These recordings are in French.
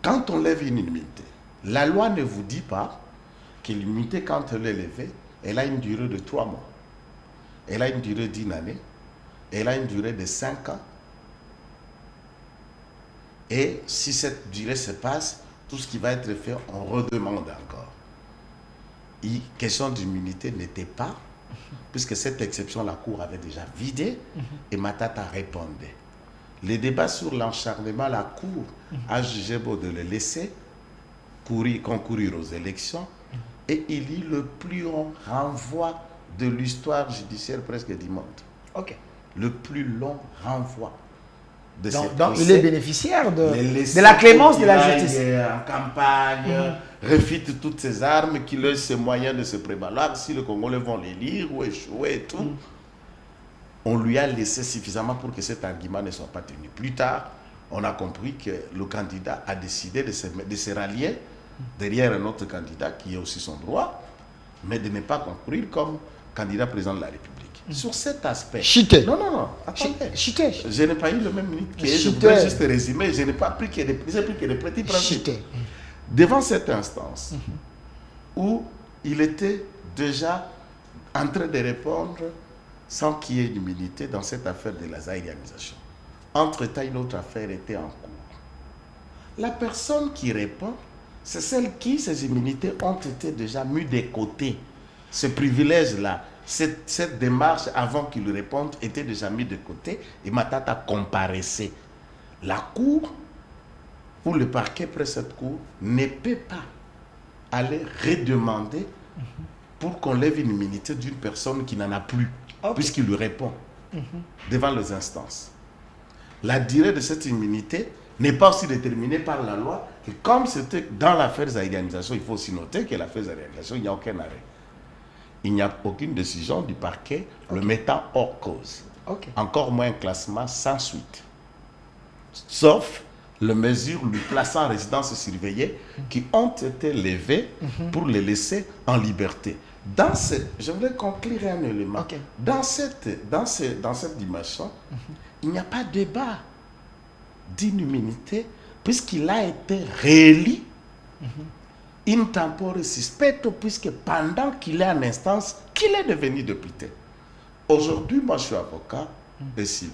Quand on lève une immunité, la loi ne vous dit pas que l'immunité, quand elle est levée, elle a une durée de 3 mois. Elle a une durée d'1 année. Elle a une durée de 5 ans. Et si cette durée se passe, tout ce qui va être fait, on redemande encore. Question d'immunité n'était pas, puisque cette exception, la Cour avait déjà vidé, et Matata répondait. Les débats sur l'acharnement, la Cour a jugé beau de le laisser concourir aux élections, et il y le plus long renvoi de l'histoire judiciaire presque du monde. Ok. Le plus long renvoi. Donc il est bénéficiaire de la clémence de la justice. En campagne, refite toutes ces armes, qu'il ait ses moyens de se prévaloir. Si les Congolais vont les lire ou échouer et tout, on lui a laissé suffisamment pour que cet argument ne soit pas tenu. Plus tard, on a compris que le candidat a décidé de se rallier derrière un autre candidat qui est aussi son droit, mais de ne pas concourir comme candidat président de la République. Sur cet aspect... Chité. Non. Attendez. Chité. Je n'ai pas eu le même minute que je voudrais juste résumer. Je n'ai pas pris que des petits principes. Devant cette instance, où il était déjà en train de répondre sans qu'il y ait d'immunité dans cette affaire de la zaïrianisation. Entre-temps, une autre affaire était en cours. La personne qui répond, c'est celle qui, ses immunités ont été déjà mises de côté. Ce privilège-là, cette démarche, avant qu'il réponde, était déjà mise de côté et Matata comparaissait. La Cour, ou le parquet après cette Cour, ne peut pas aller redemander pour qu'on lève une immunité d'une personne qui n'en a plus, puisqu'il lui répond devant les instances. La durée de cette immunité n'est pas aussi déterminée par la loi, et comme c'était dans l'affaire zaïrianisation, il faut aussi noter que l'affaire zaïrianisation, il n'y a aucun arrêt. Il n'y a aucune décision du parquet le mettant hors cause. Encore moins un classement sans suite. Sauf les mesures lui plaçant en résidence surveillée qui ont été levées pour les laisser en liberté. Je voulais conclure un élément. Dans cette dimension, il n'y a pas de débat d'inimmunité puisqu'il a été réélu in tempore suspecto, puisque pendant qu'il est en instance, qu'il est devenu député. Aujourd'hui, moi, je suis avocat et civil.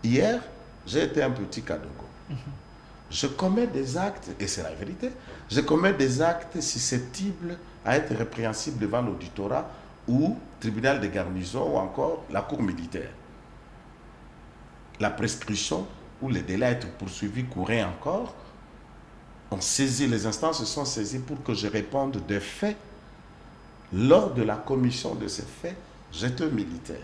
Hier, j'ai été un petit Kadogo. Je commets des actes, et c'est la vérité, je commets des actes susceptibles à être répréhensibles devant l'auditorat ou tribunal de garnison ou encore la cour militaire. La prescription ou le délai à être poursuivi courait encore. Les instances se sont saisies pour que je réponde des faits. Lors de la commission de ces faits, j'étais militaire.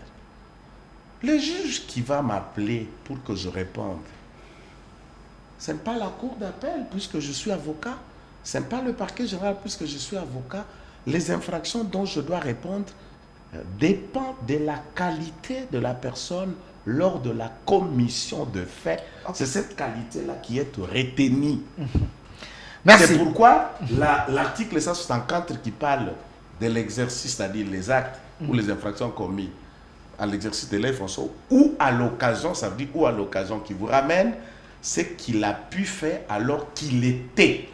Le juge qui va m'appeler pour que je réponde, ce n'est pas la cour d'appel puisque je suis avocat. Ce n'est pas le parquet général puisque je suis avocat. Les infractions dont je dois répondre dépendent de la qualité de la personne lors de la commission de faits. C'est cette qualité-là qui est retenue. Merci. C'est pourquoi l'article 164 qui parle de l'exercice, c'est-à-dire les actes ou les infractions commises à l'exercice de l'aide fonctions ou à l'occasion, ça veut dire ou à l'occasion, qui vous ramène ce qu'il a pu faire alors qu'il était.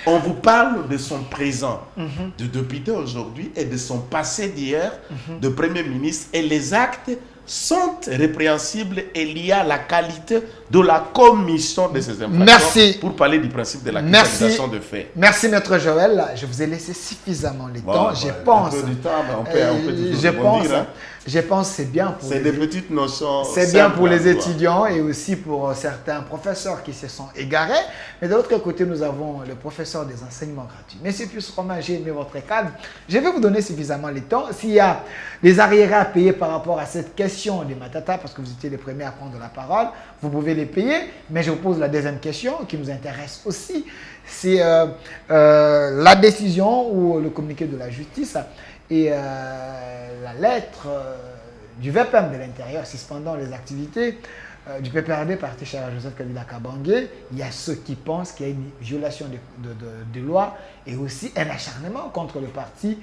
On vous parle de son présent de député aujourd'hui et de son passé d'hier de Premier ministre, et les actes sont répréhensibles et liés à la qualité de la commission de ces infractions. Pour parler du principe de la criminalisation de fait. Merci, Maître Joël. Je vous ai laissé suffisamment de temps. Je pense. Un peu du temps, mais on peut je pense que c'est bien pour des petites notions. C'est bien pour les étudiants et aussi pour certains professeurs qui se sont égarés. Mais de l'autre côté, nous avons le professeur des enseignements gratuits. Monsieur Pius Romain, j'ai aimé votre cadre. Je vais vous donner suffisamment de temps. S'il y a des arriérés à payer par rapport à cette question des Matata, parce que vous étiez les premiers à prendre la parole, vous pouvez les payer. Mais je vous pose la deuxième question qui nous intéresse aussi. C'est la décision ou le communiqué de la justice et la lettre du VPM de l'Intérieur suspendant les activités du PPRD, parti cher Joseph Kabila Kabange. Il y a ceux qui pensent qu'il y a une violation de loi et aussi un acharnement contre le parti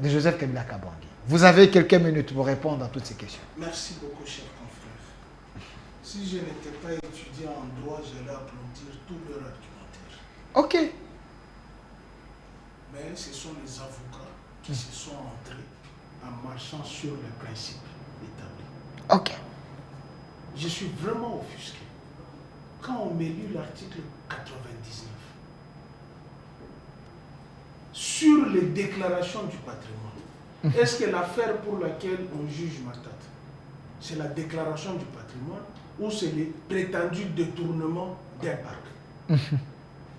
de Joseph Kabila Kabange. Vous avez quelques minutes pour répondre à toutes ces questions. Merci beaucoup, cher confrère. Si je n'étais pas étudiant en droit, j'allais applaudir tout leur argumentaire. Ok. Mais ce sont les avocats qui se sont entrés en marchant sur les principes établis. Ok. Je suis vraiment offusqué. Quand on met lu l'article 99 sur les déclarations du patrimoine, est-ce que l'affaire pour laquelle on juge Matat, c'est la déclaration du patrimoine ou c'est le prétendu détournement d'un parc?